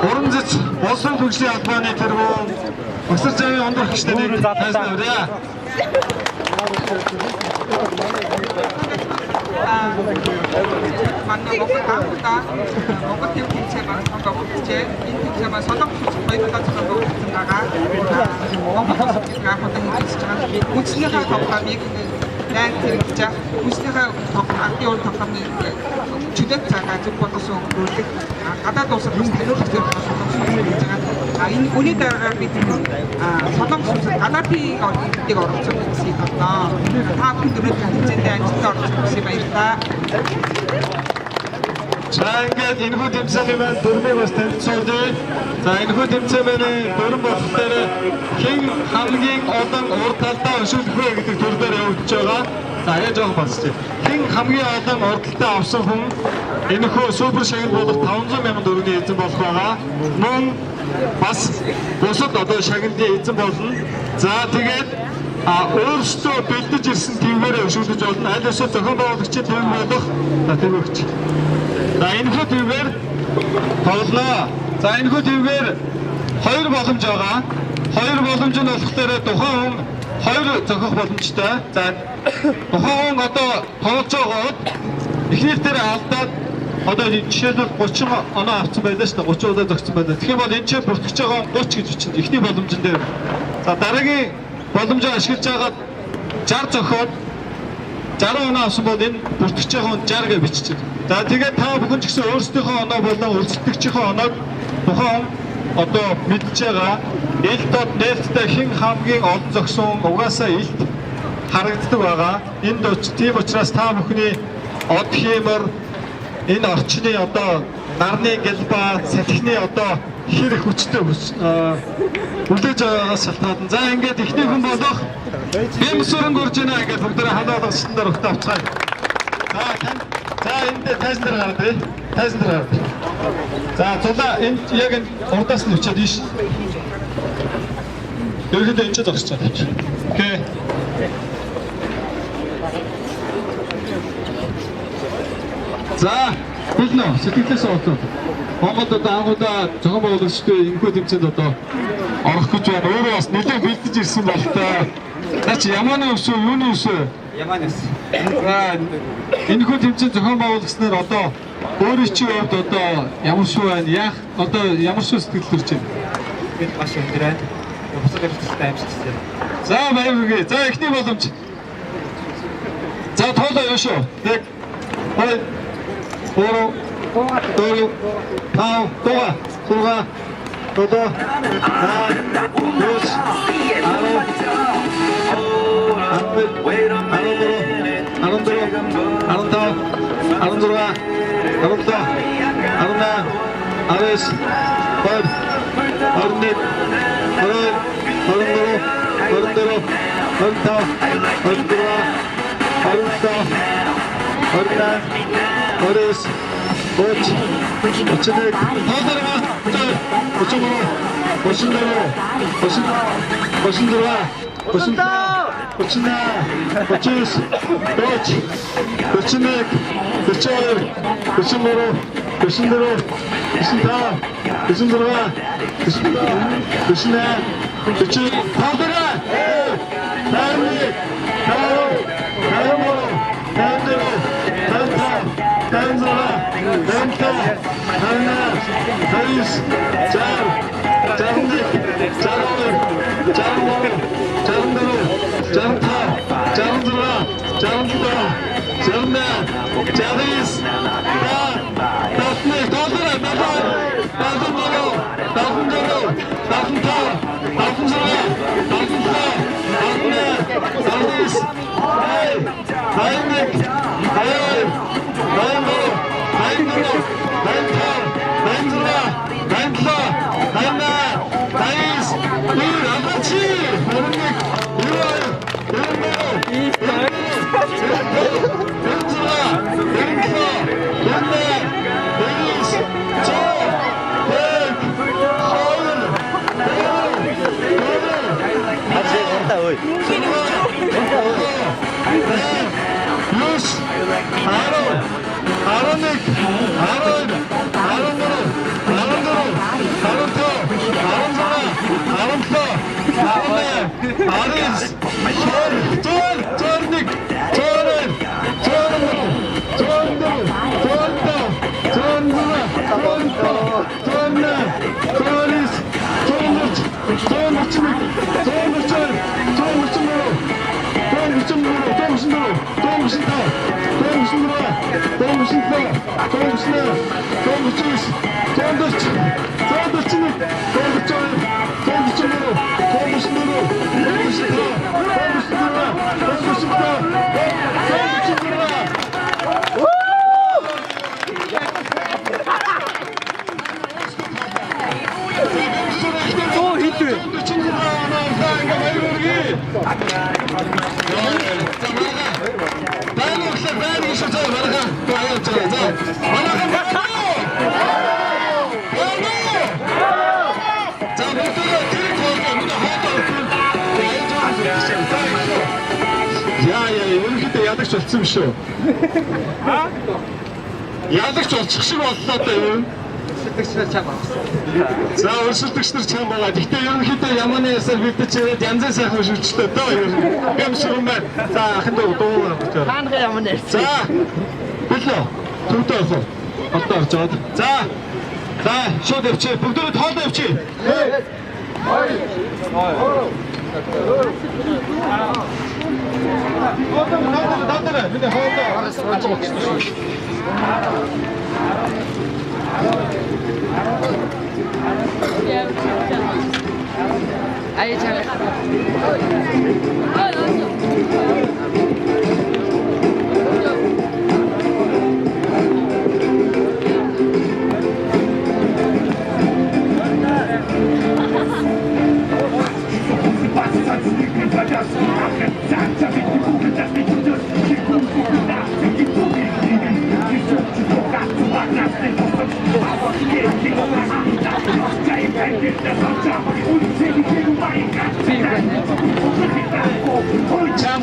Урамжиж боловсрол хөгжлийн албаны тэргүүн Босор Жавын ондох гişтэйг тайлбарлая. манай Монгол таамагта Монгол төв тэмцээн сонгох хүчтэй энэ тэмцээн сонгох хүч баялаг сонгох гэсэн байгаа. Монгол улсынхаа хотын хийж байгаа хүчнийхээ тоглоомыг найр хэрэгжиж хүчнийхээ ардын үр тоглоомны чөлөөт цагаа зөв боловсон өнгөрүүлэх гадаад улсад бас таниулах зэрэг хийж байгаа. Энэ үний дараагаар бид солонгос гадаадын олимпиадыг оролцох гэсэн байна. Та бүхэн дөрөв тэмцээнд ажилд оролцох гэсэн баярлалаа. За ингээд энэхүү тэмцээний маань дөрмийг бас танилцуулъя. За энэхүү тэмцээний дөрм болохоор хэн хамгийн олон урд талдаа өшөөлөх вэ гэдэг төр дээр явагдаж байгаа. За яаж жоох болчих. Хэн хамгийн олон урдталтаа авсан хүн энэхүү супер шагнал болох 500 сая төгрөгийн эзэн болох байгаа. Мөн бас бусад одоо шагналын эзэн болно. За тэгээд өөрсдөө бэлдэж ирсэн тэмгээрээ өшөөлөж болно. Аль эсвэл зохион байгуулагчид тэм болох тэмгэгч. За энэхүү тэмгээр тоглоо. За энэхүү тэмгээр хоёр боломж байгаа. Хоёр боломж нь болохоор тухайн хүн хоёр зохиох боломжтой. За тухайн хүн одоо тоглож байгаад эхнийх дээр алдаад одоо жишээлбэл 30 оноо авсан байлаа шүү дээ. 30 удаа зогссон байлаа. Тэгэхээр бол энэ ч бүртгэж байгаа 30 гэж бичнэ. Эхний боломжн дээр. За дараагийн боломжоо ашиглаж байгаад 60 зохиод 60 оноо авсан бол энэ бүртгэж байгаа 60 гэж биччихэ. За тэгээд та бүхэн ч гэсэн өөрсдийнхөө оноо болон өрсөлдөгчийнхөө оноог тухайн одоо мэдж байгаа. Илтод нээлттэй хэн хамгийн олон зогсон угаасаа илт харагддаг байгаа. Энд тийм учраас та бүхний од хиймэр энэ орчны одоо нарны гэлба салхины одоо хэр хүчтэй хүлээж байгаагаас шалтгаалan. За ингээд ихний хүн болох бэмсүрэн гурж байна ингээд бүгдээ халаалгасан дээр өгт авцгаая. За энд тайзан дээр гараад бай. Тайзан дээр гараад. За зулаа энд яг энэ урдаас нь өчөөд ийш. Ерөнхийдөө энэ ч зогсож байгаа. Окей. За бүлнө сэтгэлээс оолоо. Монгол одоо анхудаа зохион байгуулагчдын энэхүү тэмцээнд одоо орох гэж байна. Өөрөө бас нэлээд бэлдэж ирсэн бол таа. Наач ямааны ус уу, юуны ус вэ? Ямааны ус. Энэхүү тэмцээнд зохион байгуулагчнаар одоо өөрийн чинь хувьд одоо ямар шүү байна? Яах одоо ямар шүү сэтгэл төрж байна? Бид маш өндөр байна. Бусад хэрэгцээтэй амжилттай. За баярлалаа. За эхний боломж. За тоолоо юу шүү? Яг бай. Oro, Toro, Pau, Toa, Suga, Toto, Dos, Aro, Arundro, Arundra, Arunda, Aruna, Ares, Pod, Arundit, Arun, Arundro, Arundro, Arunda, Arundra, Arunda, Arunda, Ares, Boch, Bochinek, Hadara, Bochumoro, Bochindoro, Bochindora, Bochina, Bochis, Boch, Bochinek, Bochor, Bochumoro, Bochindoro, Bochinda, Bochindora, Bochina, Bochin, Hadara, Nanik, Naro, Naromoro, Nandero, Tanzara, Danta, Hanna, Haris, Char, Chandik, Charmor, Charmor, Charmoro, Chanta, Chandra, Chandra, Charna, Charis, Tatne, Tatara, Tatar, Tatundoro, Tatundoro, Tatanta, Tatunzara, Tatanta, Tatna, Haris, Hai, Hainik, Hai, Naimoro, Naimoro, Naimta, Naimzura, Naimta, Naimna, Nais, Ur, Amachi, Urnik, Uray, Urmoro, Naimzura, Naimta, Naimna, Nais, Cho, Tek, Shaul, Yus, Aaron, Aaronik, Aaron, Aaron, Aaron, Aris, Jornik, 또 히트. ерөнхийдөө ядагч болсон юм шүү. Ядагч болчих шиг боллоо та юу? Өрсөлдөгчнөр чам авсан. За өрсөлдөгч нар чам байгаа. Гэхдээ ерөнхийдөө яманы ясаар бэлдэж янзын сайхан шүлжтэй дөө ер нь. Гэмшиг юм байна. За ахын дуу байна. Хаанга ямар нэр. За билээ. Төвдөө олоо. Одоо орчоод. За шууд явчих. Бүгдөө тоолоо явчих. Давтараа бид хоолоо. 아예 잘.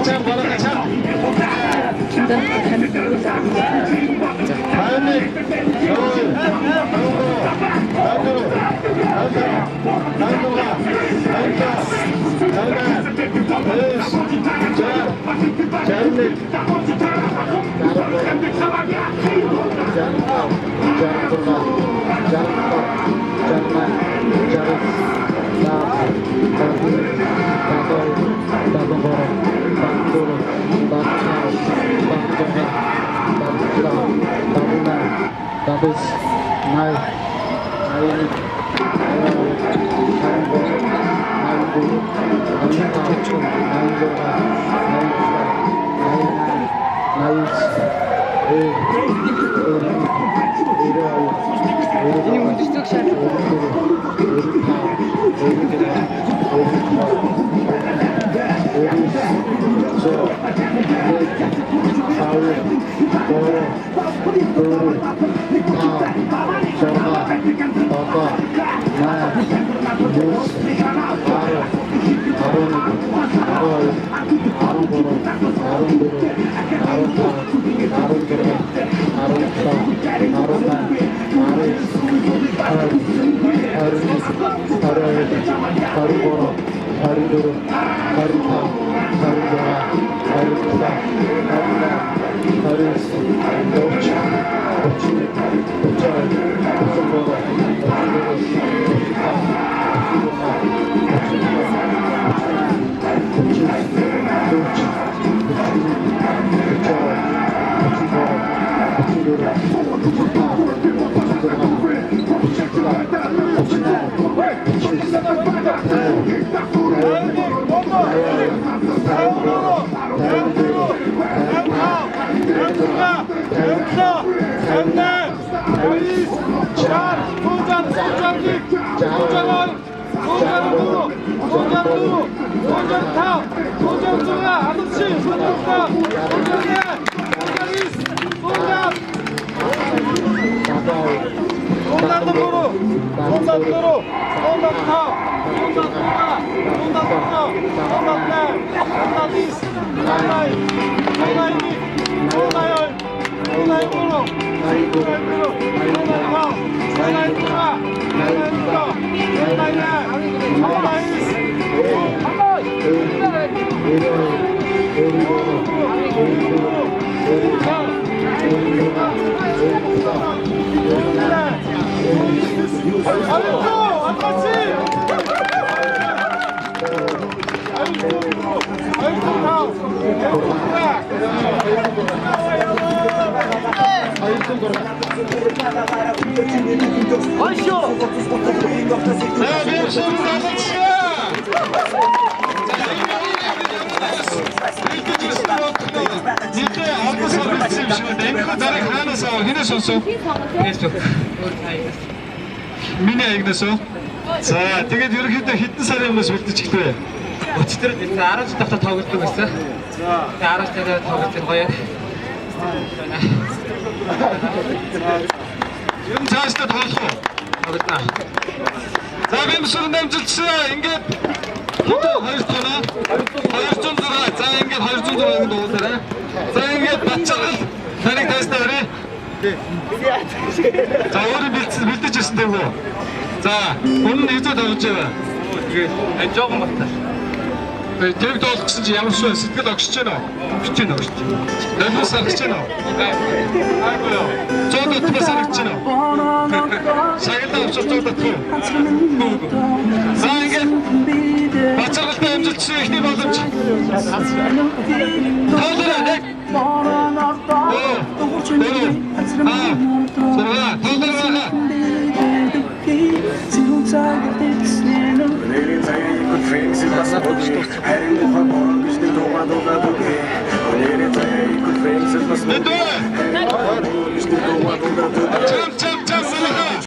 참 뭐랄까 참. 한 번. 아이쇼. 자, 미역수는 나머지야. 이때 아무 서비스 주시면 냉큼 나를 가능해서 해내셨어. Миний ягнасаа. За тэгээд ерөнхийдөө хитэн сарын өмнөөс үлдчихлээ. Өчтөр 10 жил давтаа тоглодог байсан. Тэгээ 10 жил тоглож гоё. Юм цаашдаа тоглох уу? Тоглоно. За бимсүр намжилтсан. Ингээд хитэн 206. За ингээд 206-ыг дуулаарай. За ингээд бацаагаад нарыг тайснаа өрөө. За өөрөө бэлдэж ирсэн дээ үү? За өмнө нь хэзээ тоглож байгаа? Тэгээ жоохон батлаа. Тэр тоглох гэсэн чи ямар шүү сэтгэл огшиж байна уу? Огшиж байна, огшиж. Нэмээс харагч байна уу? Айгүй юу. Зодод бас харагч байна уу? Сагалаа авчиж зодод хөө. За ингээд бацаагалтай амжилтсан ихний боломж. Тоглоо нэг. Дэдэ!